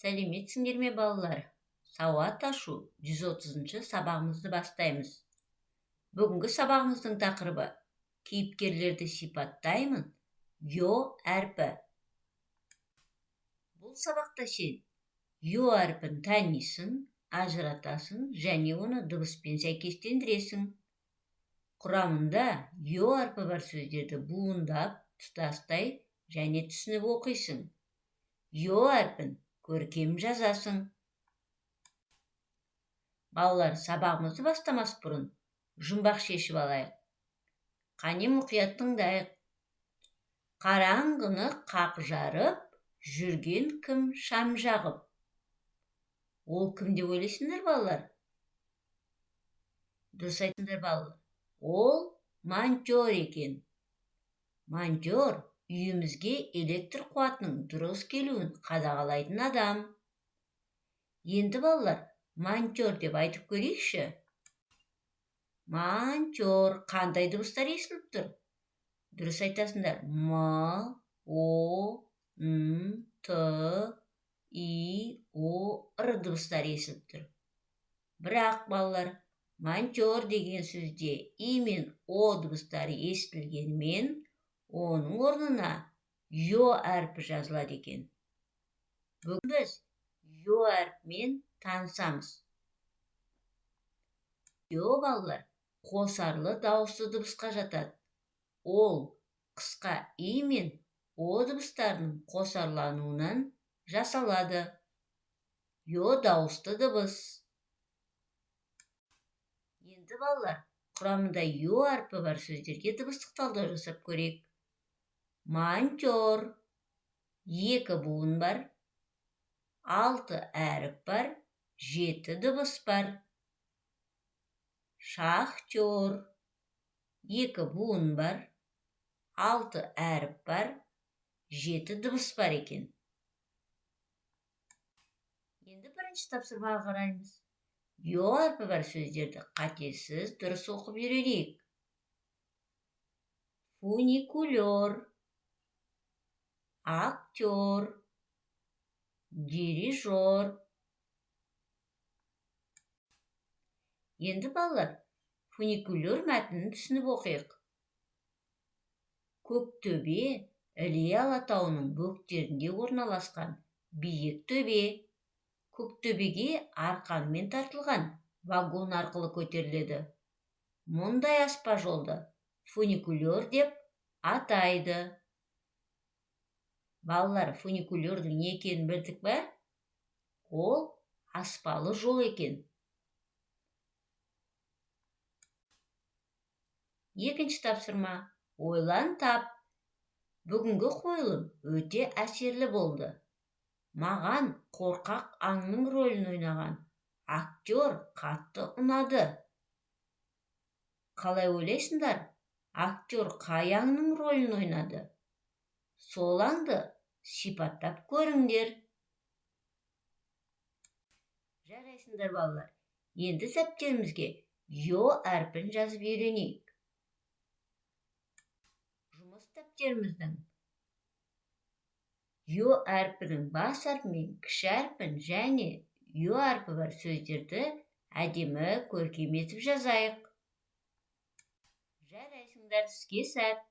Сәлеметсіңдер ме балалар? Сауат ашу 130-шы сабағымызды бастаймыз. Бүгінгі сабағымыздың тақырыбы кейіпкерлерді сипаттаймын. Йо әрпі. Бұл сабақта сен йо әрпін танисың, ажыратасың және оны дыбыспен сәйкестендіресің. Құрамында йо әрпі бар сөздерді буындап, тұтастай және түсініп оқисың. Йо әрпін көркем жазасың. Балалар, сабағымызды бастамас бұрын жұмбақ шешіп алайық. Қане мұқият тыңдайық. Қараңғыны қақ жарып, жүрген кім шам жағып? Ол кім деп ойлайсыңдар, балалар? Дұрыс айтыңдар, балалар. Ол монтер екен. Монтер үйімізге электр қуатының дұрыс келуін қадағалайтын адам. Енді балалар, монтер деп айтып көрейікші. Монтер қандай дыбыстар естіліп тұр? Дұрыс айтасыңдар. М, О, Н, Т, И, О, Р дыбыстар естіліп тұр. Бірақ балалар, монтер деген сөзде И мен О дыбыстары естілгенімен, оның орнына йо әрпі жазылады екен. Бүгін біз йо әрпімен танысамыз. Йо, балалар, қосарлы дауысты дыбысқа жатады. Ол қысқа И мен О дыбыстарының қосарлануынан жасалады. Йо дауысты дыбыс. Енді балалар, құрамында йо әрпі бар сөздерге дыбыстық талдау жасап көрейік. Монтер, 2 буын бар, 6 әріп бар, 7 дыбыс бар. Шахтер, 2 буын бар, 6 әріп бар, 7 дыбыс бар екен. Енді бірінші тапсырмаға қараймыз. Йо әрпі бар сөздерді қатесіз дұрыс оқып үйренейік. Фуникулер, актер, дирижер. Енді балалар, фуникулер мәтінін түсініп оқиық. Көктөбе Іле Алатауының бөктерінде орналасқан биік төбе. Көктөбеге арқанмен тартылған вагон арқылы көтеріледі. Мұндай аспа жолды фуникулер деп атайды. Балалар, фуникулердің не екенін білдік бе? Ол аспалы жол екен. Екінші тапсырма. Ойлан тап. Бүгінгі қойылым өте әсерлі болды. Маған қорқақ аңның рөлін ойнаған актер қатты ұнады. Қалай ойлайсыңдар? Актер қай аңның рөлін ойнады? Сол аңды сипаттап көріңдер. Жарайсыңдар, балалар. Енді сәптерімізге йо әрпін жазып үйренейік. Жұмыс сәптеріміздің йо әрпінің бас әрпімен кіші әрпін және йо әрпі бар сөздерді әдемі көркем етіп жазайық. Жарайсыңдар, іске сәт.